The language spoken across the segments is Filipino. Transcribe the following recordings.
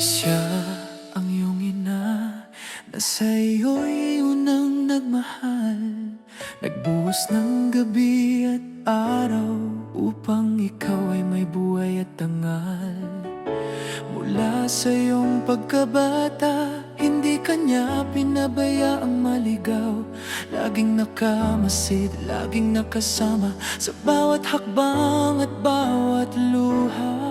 Siya ang iyong ina na sa'yo'y unang nagmahal, nagbuhos ng gabi at araw upang ikaw ay may buhay at tangal. Mula sa iyong pagkabata, hindi kanya pinabayaang maligaw. Laging nakamasid, laging nakasama sa bawat hakbang at bawat luha.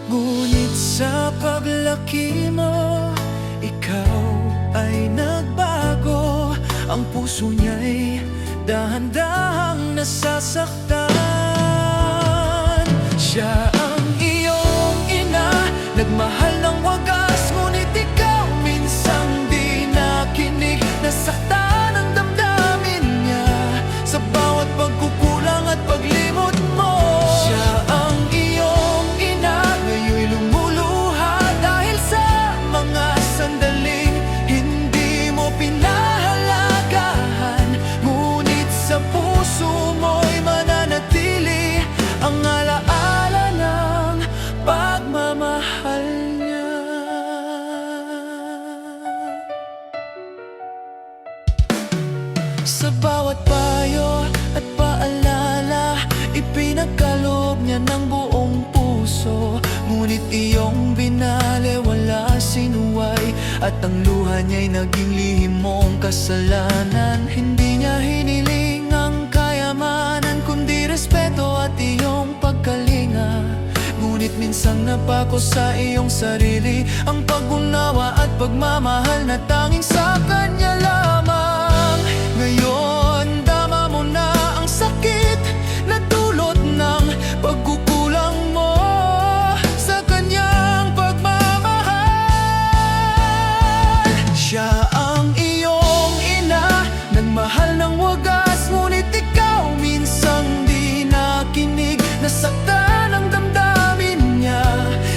Ngunit sa paglaki mo, ikaw ay nagbago. Ang puso niya'y dahan-dahang nasasaktan. Siya ang iyong ina, nagmahal ng wagas, ngunit ikaw minsang di nakinig. Nasaktan ang damdamin niya sa bawat pagkukulang at paglimot mo. Siya ang iyong ina, ngayon'y lumuluha dahil sa mga sandaling hindi mo pinahalagahan. Ngunit sa puso mo'y mananatili ang alaala ng pagmamahal niya. Sa bawat payo at paalala, ipinagkaloob niya ng buong puso. Ngunit iyong binaliwala, sinuway, at ang luha niya'y naging lihim mong kasalanan. Hindi niya hiniling ang kayamanan, kundi respeto at iyong pagkalinga. Ngunit minsang napako sa iyong sarili ang pag-unawa at pagmamahal na tanging sa kanya lamang. Ngayon, dama mo na ang sakit na dulot ng pagkukulang mo sa kanyang pagmamahal. Siya ang iyong ina, nagmahal ng wagas, ngunit ikaw minsang di nakinig. Nasaktan ang damdamin niya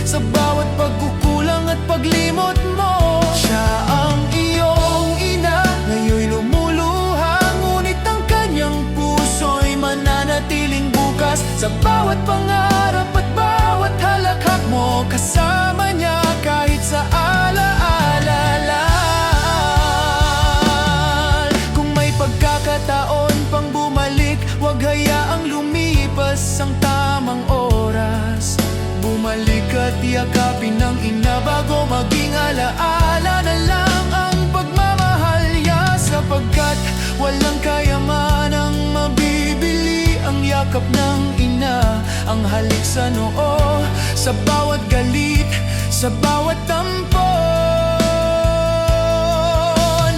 sa bawat pagkukulang at paglimot mo. Siya ang iyong ina, ngayon'y lumuluha, ngunit ang kanyang puso'y mananatiling bukas. Sa bawat pangarap at bawat halakhak mo, kasama niya kahit sa alaala lang. Kung may pagkakataon pang bumalik, huwag hayaang lumipas ang tamang oras. Bumalik at yakapin ng ina bago maging alaala na lang ang pagmamahal niya. Sapagkat walang kayamanang mabibili ang yakap ng ina, ang halik sa noo, sa bawat galit, sa bawat tampo.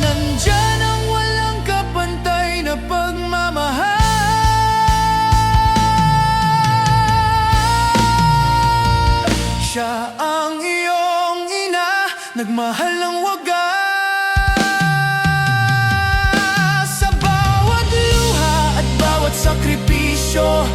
Nandyan ang walang kapantay na pagmamahal. Siya ang iyong ina, nagmahal ng wagas. Sa bawat luha at bawat sakripisyo,